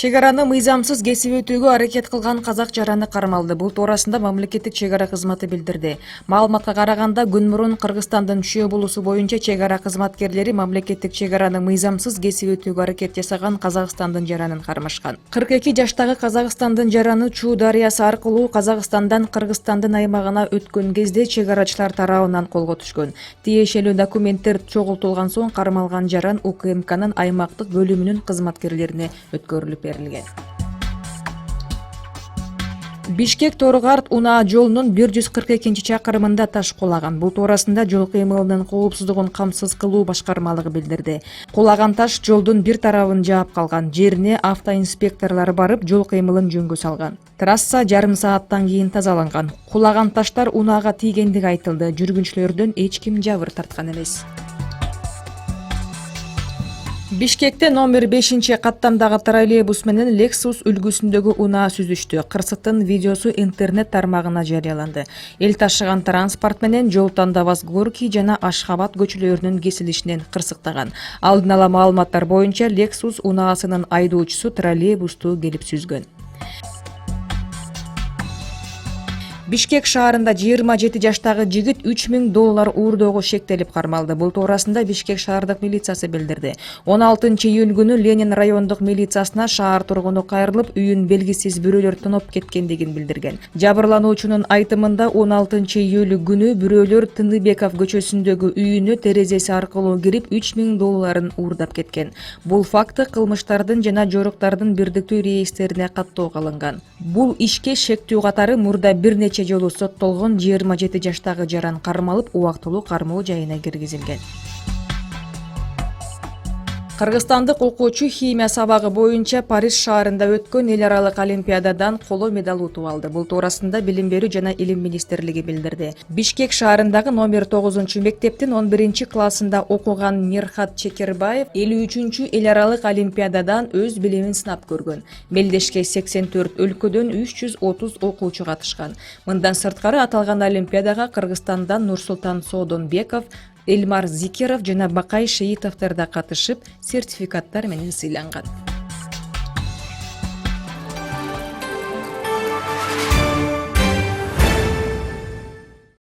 Чек араны мыйзамсыз кесип өтүүгө аракет кылган казак жараны кармалды. Бул туурасында мамлекеттик чек ара кызматы билдирди. Маалыматка караганда, күн мурун Кыргызстандын Чүй облусу боюнча чек ара кызматкерлери мамлекеттик чек араны мыйзамсыз кесип өтүүгө аракет жасаган Казакстандын жаранын кармашкан. 42 жаштагы Казакстандын жараны Чуу дарыясы аркылуу Казакстандан Кыргызстандын аймагына өткөн кезде чек арачылар тарабынан колго түшкөн. Тиешелүү документтер чогултулган соң кармалган жаран УКМКнын аймактык бөлүмүнүн кызматкерлерине өткөрүлүп берилген. Бишкек-Торгарт унаа жолунун 142-чакырымында таш кулаган. Бул туурасында жол кыймылынын коопсуздугун камсыз кылуу башкармалыгы билдирди. Кулаган таш жолдун бир тарабын жаап калган. Жерине автоинспекторлор барып, жол кыймылын жөнгө салган. Трасса жарым сааттан кийин тазаланган. Кулаган таштар унаага тийгендиги айтылды. Жүргүнчүлөрдөн эч ким жабыр тарткан эмес. Бишкекте номер 5-каттамдагы троллейбус менен Lexus үлгүсүндөгү унаа сүзүштү. Кырсыктын видеосу интернет тармагына жарыяланды. Эл ташыган транспорт менен жол Тандабас Горький жана Ашхабад көчөлөрүнүн кесилишинен кырсыктаган. Алдын ала маалыматтар боюнча Lexus унаасынын айдоочусу троллейбусту келип сүзгөн. Бишкек шаарында 27 жаштагы жигит $3000 уурдоого шектелип кармалды. Бул туурасында Бишкек шаардык милициясы билдирди. 16-июль күнү Ленин райондук милициясына шаар тургуну кайрылып, үйүн белгисиз бирөөлөр тоноп кеткендигин билдирген. Жабырлануучунун айтымында 16-июль күнү бирөөлөр Тыныбеков көчөсүндөгү үйүнө терезеси аркылуу кирип $3000 уурдап кеткен. Бул факты кылмыштардын жана жоруктардын бирдиктүү реестерине каттоого алынган. Бул ишке шектүү катары мурда бир нече жолу соттолгон 27 жаштагы жаран кармалып, убактылуу кармоо жайына киргизилген. Кыргызстандык окуучу химия сабагы боюнча Париж шаарында өткөн эл аралык олимпиададан коло медаль утуп алды. Бул туурасында Билим берүү жана Илим министрлиги билдирди. Бишкек шаарындагы номер 9-мектептин 11-классында окуган Мирхат Чекербаев 53-эл аралык олимпиададан өз билимин сынап көргөн. Мелдешке 84 өлкөдөн 330 окуучу катышкан. Мындан сырткары аталган олимпиадага Кыргызстандан Нурсултан Соодонбеков, Эльмар Зикеров жана Бакай Шеитовдор да катышып, сертификаттар менен сыйланган.